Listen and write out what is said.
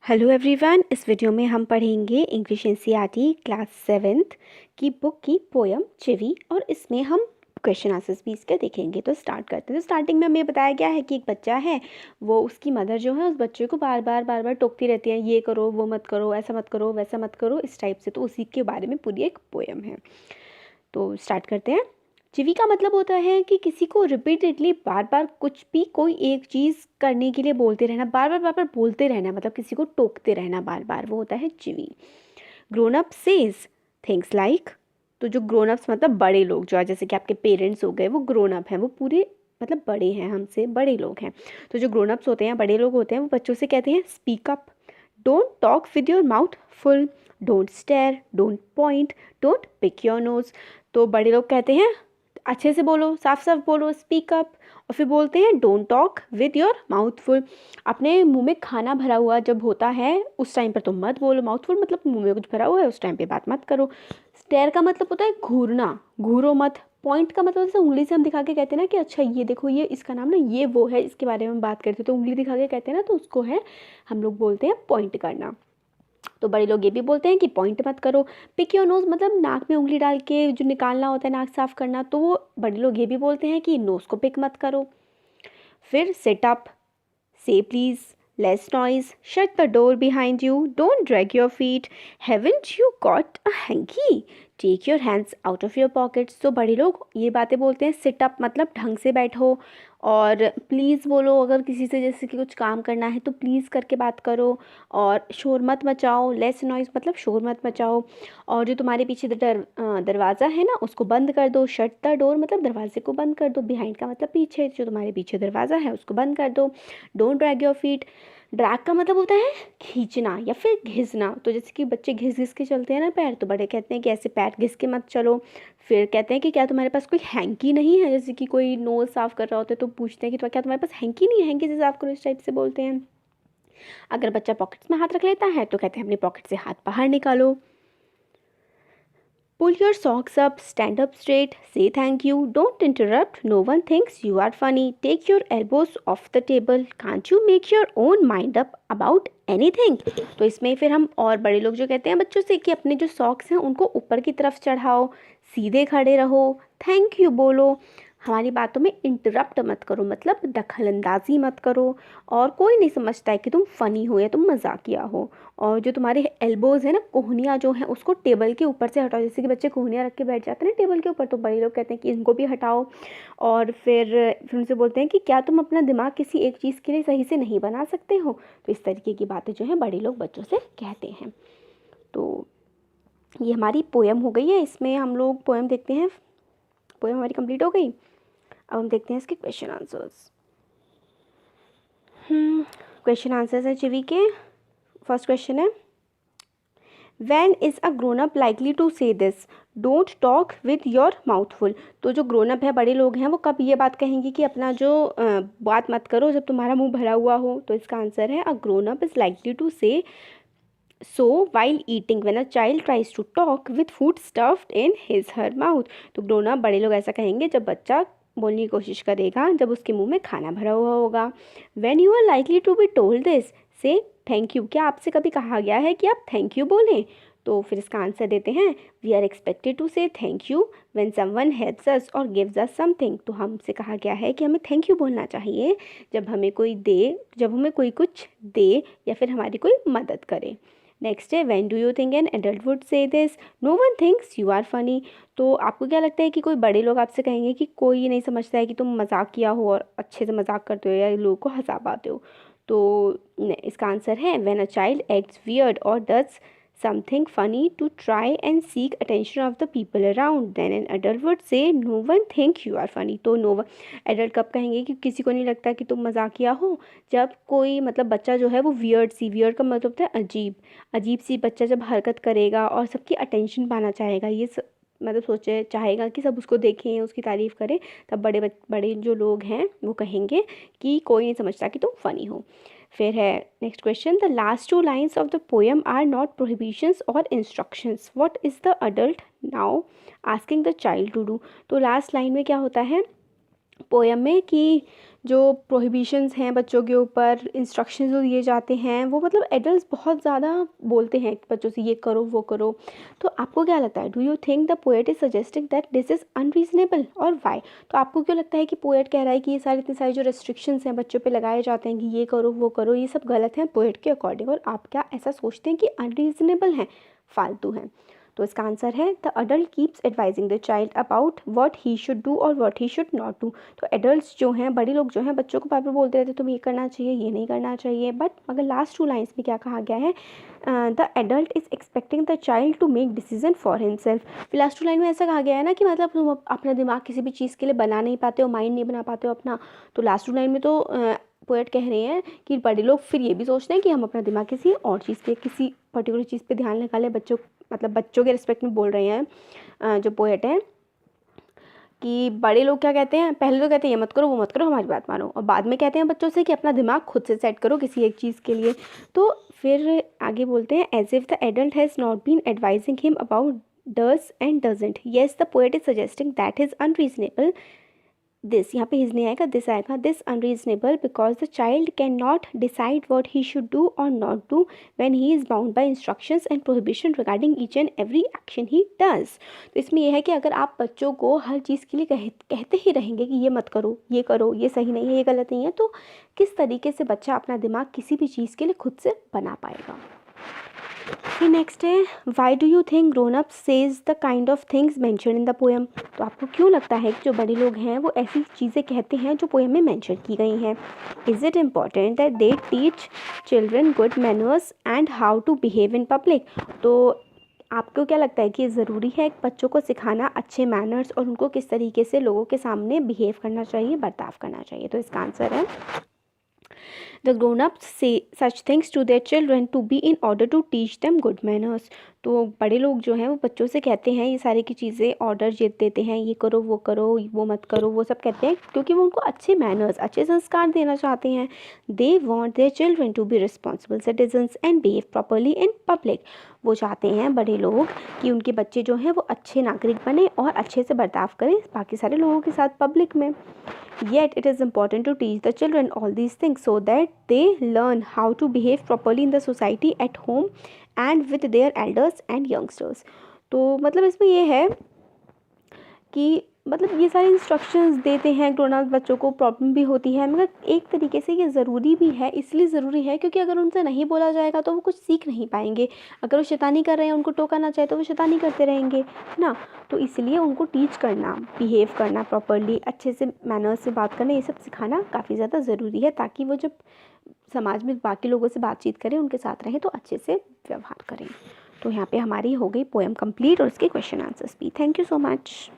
Hello everyone, इस video में हम पढ़ेंगे इंग्लिश एनसीईआरटी क्लास 7th की बुक की पोयम चिवी और इसमें हम क्वेश्चन आंसर्स भी इसके देखेंगे। तो स्टार्ट करते हैं। तो स्टार्टिंग में हमें बताया गया है कि एक बच्चा है, वो उसकी मदर जो है उस बच्चे को बार बार टोकती रहती है, ये करो वो मत करो, ऐसा मत करो वैसा मत करो, इस टाइप से। तो उसी के बारे में पूरी एक पोयम है। तो स्टार्ट करते हैं। चिवी का मतलब होता है कि किसी को रिपीटेडली बार बार कुछ भी कोई एक चीज़ करने के लिए बोलते रहना, बार बार बोलते रहना, मतलब किसी को टोकते रहना बार बार, वो होता है चिवी। Grown up says things like, तो जो ग्रोन अप्स मतलब बड़े लोग जो है, जैसे कि आपके पेरेंट्स हो गए, वो ग्रोन अप हैं, वो पूरे मतलब बड़े हैं, हमसे बड़े लोग हैं। तो जो ग्रोन अप्स होते हैं, बड़े लोग होते हैं, वो बच्चों से कहते हैं speak up, don't talk with your mouth full, don't stare, don't point, don't pick your nose. तो बड़े लोग कहते हैं अच्छे से बोलो, साफ साफ बोलो, स्पीक अप। और फिर बोलते हैं don't talk with your mouth full, अपने मुंह में खाना भरा हुआ जब होता है उस टाइम पर तो मत बोलो। माउथ फुल मतलब मुंह में कुछ भरा हुआ है उस टाइम पे बात मत करो। स्टेयर का मतलब होता है घूरना, घूरो मत। पॉइंट का मतलब जैसे उंगली से हम दिखा के कहते हैं ना कि अच्छा ये देखो, ये इसका नाम ना ये वो है, इसके बारे में हम बात करते हैं, तो उंगली दिखा के कहते हैं ना, तो उसको है हम लोग बोलते हैं पॉइंट करना। तो बड़े लोग ये भी बोलते हैं कि पॉइंट मत करो। पिक योर नोज़ मतलब नाक में उंगली डाल के जो निकालना होता है, नाक साफ करना, तो वो बड़े लोग ये भी बोलते हैं कि नोज़ को पिक मत करो। फिर sit up, say please, less noise, shut the door behind you, don't drag your feet, haven't you got a hanky, take your hands out of your pockets। तो बड़े लोग ये बातें बोलते हैं। सिट अप मतलब ढंग से बैठो, और प्लीज़ बोलो, अगर किसी से जैसे कि कुछ काम करना है तो प्लीज़ करके बात करो, और शोर मत मचाओ। लेस नॉइज़ मतलब शोर मत मचाओ, और जो तुम्हारे पीछे दरवाज़ा है ना उसको बंद कर दो। शट द डोर मतलब दरवाजे को बंद कर दो, बिहाइंड का मतलब पीछे, जो तुम्हारे पीछे दरवाज़ा है उसको बंद कर दो। Don't drag your feet, drag का मतलब होता है खींचना या फिर घिसना। तो जैसे कि बच्चे घिस घिस के चलते हैं ना पैर, तो बड़े कहते हैं कि ऐसे पैर घिस के मत चलो। फिर कहते हैं कि क्या तुम्हारे पास कोई हैंकी नहीं है, जैसे कि कोई नोज़ साफ़ कर रहा होता है तो पूछते हैं कि तो क्या तुम्हारे पास हैंकी नहीं है, हैंकी से साफ़ करो, इस टाइप से बोलते हैं। अगर बच्चा पॉकेट्स में हाथ रख लेता है तो कहते हैं अपनी पॉकेट से हाथ बाहर निकालो। Pull your socks up, stand up straight, say thank you, don't interrupt, no one thinks you are funny, take your elbows off the table, can't you make your own mind up about anything। तो इसमें फिर हम और बड़े लोग जो कहते हैं बच्चों से कि अपने जो सॉक्स हैं उनको ऊपर की तरफ चढ़ाओ, सीधे खड़े रहो, थैंक यू बोलो, हमारी बातों में इंटरप्ट मत करो मतलब दखलंदाजी मत करो, और कोई नहीं समझता है कि तुम फ़नी हो या तुम मजाकिया हो। और जो तुम्हारे एल्बोज़ है ना, कोहनियाँ जो हैं उसको टेबल के ऊपर से हटाओ। जैसे कि बच्चे कोहनियाँ रख के बैठ जाते हैं ना टेबल के ऊपर, तो बड़े लोग कहते हैं कि इनको भी हटाओ। और फिर उनसे बोलते हैं कि क्या तुम अपना दिमाग किसी एक चीज़ के लिए सही से नहीं बना सकते हो। तो इस तरीके की बातें जो हैं बड़े लोग बच्चों से कहते हैं। तो ये हमारी पोएम हो गई है। इसमें हम लोग पोएम देखते हैं। पोएम हमारी कंप्लीट हो गई। अब हम देखते हैं इसके क्वेश्चन आंसर्स। क्वेश्चन आंसर्स है चिवी के। फर्स्ट क्वेश्चन है, When is a grown up likely to say this? Don't talk with your mouth full। तो जो ग्रोन अप है, बड़े लोग हैं, वो कब ये बात कहेंगे कि अपना जो बात मत करो जब तुम्हारा मुंह भरा हुआ हो। तो इसका आंसर है, a grown up is likely to say so while eating when a child tries to talk with food stuffed in his her mouth. तो ग्रोन अप बड़े लोग ऐसा कहेंगे जब बच्चा बोलने की कोशिश करेगा जब उसके मुंह में खाना भरा हुआ होगा। When you are likely to be told this, say thank you. क्या आपसे कभी कहा गया है कि आप थैंक यू बोलें? तो फिर इसका आंसर देते हैं, वी आर एक्सपेक्टेड टू से thank you when someone helps us और गिव्स अस समथिंग। तो हमसे कहा गया है कि हमें थैंक यू बोलना चाहिए जब हमें कोई कुछ दे या फिर हमारी कोई मदद करे। नेक्स्ट है, when do you think an adult would say this, no one thinks you are funny. तो आपको क्या लगता है कि कोई बड़े लोग आपसे कहेंगे कि कोई ये नहीं समझता है कि तुम मजाकिया हो और अच्छे से मजाक करते हो या लोगों को हंसा पाते हो। तो इसका आंसर है, when a child acts weird और does something funny to try and seek attention of the people around, then an adult would say no one think you are funny। तो नो वन एडल्ट कब कहेंगे कि किसी को नहीं लगता कि तुम मजाकिया हो, जब कोई मतलब बच्चा जो है वो वियर्ड का मतलब होता है अजीब सी बच्चा जब हरकत करेगा और सबकी अटेंशन पाना चाहेगा, मतलब सोचे चाहेगा कि सब उसको देखें, उसकी तारीफ़ करें, तब बड़े जो लोग हैं वो कहेंगे कि कोई नहीं समझता कि तुम फ़नी हो। फिर है next question, the last two lines of the poem are not prohibitions और instructions, what is the adult now asking the child to do. तो लास्ट लाइन में क्या होता है, पोएम में कि जो प्रोहिबिशंस हैं बच्चों के ऊपर, इंस्ट्रक्शंस जो दिए जाते हैं, वो मतलब एडल्ट्स बहुत ज़्यादा बोलते हैं बच्चों से ये करो वो करो। तो आपको क्या लगता है, do you think the poet is suggesting that this is unreasonable और वाई? तो आपको क्यों लगता है कि पोएट कह रहा है कि ये सारी इतनी सारी जो रेस्ट्रिक्शंस हैं बच्चों पे लगाए जाते हैं कि ये करो वो करो, ये सब गलत हैं पोएट के अकॉर्डिंग, और आप क्या ऐसा सोचते हैं कि अनरीजनेबल हैं, फालतू हैं? तो इसका आंसर है the adult keeps advising the child about what he should do और what he should not do. तो एडल्ट्स जो हैं, बड़े लोग जो हैं, बच्चों को बार बार बोलते रहते हैं तुम्हें ये करना चाहिए, ये नहीं करना चाहिए, बट मगर लास्ट 2 लाइन्स में क्या कहा गया है, the adult is expecting the child to make decision for himself. फिर लास्ट 2 लाइन में ऐसा कहा गया है ना कि मतलब तुम अपना दिमाग किसी भी चीज़ के लिए बना नहीं पाते हो, माइंड नहीं बना पाते हो अपना। तो लास्ट 2 लाइन में तो पोएट कह रहे हैं कि बड़े लोग फिर ये भी सोचते हैं कि हम अपना दिमाग किसी और चीज़ पे, किसी पर्टिकुलर चीज़ पे ध्यान लगा लें। बच्चों, मतलब बच्चों के रिस्पेक्ट में बोल रहे हैं जो पोएट हैं, कि बड़े लोग क्या कहते हैं, पहले तो कहते हैं ये मत करो वो मत करो, हमारी बात मानो, और बाद में कहते हैं बच्चों से कि अपना दिमाग खुद से सेट करो किसी एक चीज़ के लिए। तो फिर आगे बोलते हैं, as if the adult has not been advising him about does and doesn't, yes the poet is suggesting that is unreasonable this, यहाँ पे हिज नहीं आएगा, दिस आएगा, this unreasonable because the child can not decide what he should do और not do when he is bound by instructions and prohibition regarding each and every action he does. तो इसमें यह है कि अगर आप बच्चों को हर चीज़ के लिए कहते ही रहेंगे कि ये मत करो, ये सही नहीं है, ये गलत नहीं है, तो किस तरीके से बच्चा अपना दिमाग किसी भी चीज़ के लिए खुद से बना पाएगा। फिर नेक्स्ट है, why do you think grown up says the kind of things mention in the poem. तो आपको क्यों लगता है कि जो बड़े लोग हैं वो ऐसी चीज़ें कहते हैं जो पोएम में मैंशन की गई हैं। Is it important that they teach children good manners and how to behave in public. तो आपको क्या लगता है कि ज़रूरी है बच्चों को सिखाना अच्छे मैनर्स और उनको किस तरीके से लोगों के सामने बिहेव करना चाहिए, बर्ताव करना चाहिए? तो इसका आंसर है, The grown-ups say such things to their children to be in order to teach them good manners. तो बड़े लोग जो हैं वो बच्चों से कहते हैं ये सारी की चीज़ें, ऑर्डर देते हैं, ये करो वो मत करो, वो सब कहते हैं क्योंकि वो उनको अच्छे मैनर्स, अच्छे संस्कार देना चाहते हैं। They want their children to be responsible citizens and behave properly in public. वो चाहते हैं बड़े लोग कि उनके बच्चे जो हैं वो अच्छे नागरिक बने और अच्छे से बर्ताव करें बाकी सारे लोगों के साथ पब्लिक में। Yet it is important to teach the children all these things so that they learn how to behave properly in the society, at home and with their elders and youngsters. तो मतलब इसमें ये है कि मतलब ये सारे इंस्ट्रक्शंस देते हैं ग्रोन-अप बच्चों को, प्रॉब्लम भी होती है, मगर एक तरीके से ये ज़रूरी भी है। इसलिए ज़रूरी है क्योंकि अगर उनसे नहीं बोला जाएगा तो वो कुछ सीख नहीं पाएंगे। अगर वो शैतानी कर रहे हैं, उनको टोका ना जाए तो वो शैतानी करते रहेंगे, है ना। तो इसलिए उनको टीच करना, बिहेव करना प्रॉपरली, अच्छे से मैनर्स से बात करना, ये सब सिखाना काफ़ी ज़्यादा ज़रूरी है ताकि वो जब समाज में बाकी लोगों से बातचीत करें, उनके साथ रहें तो अच्छे से व्यवहार करें। तो यहाँ पे हमारी हो गई पोएम कंप्लीट और उसके क्वेश्चन आंसर्स भी। Thank you so much.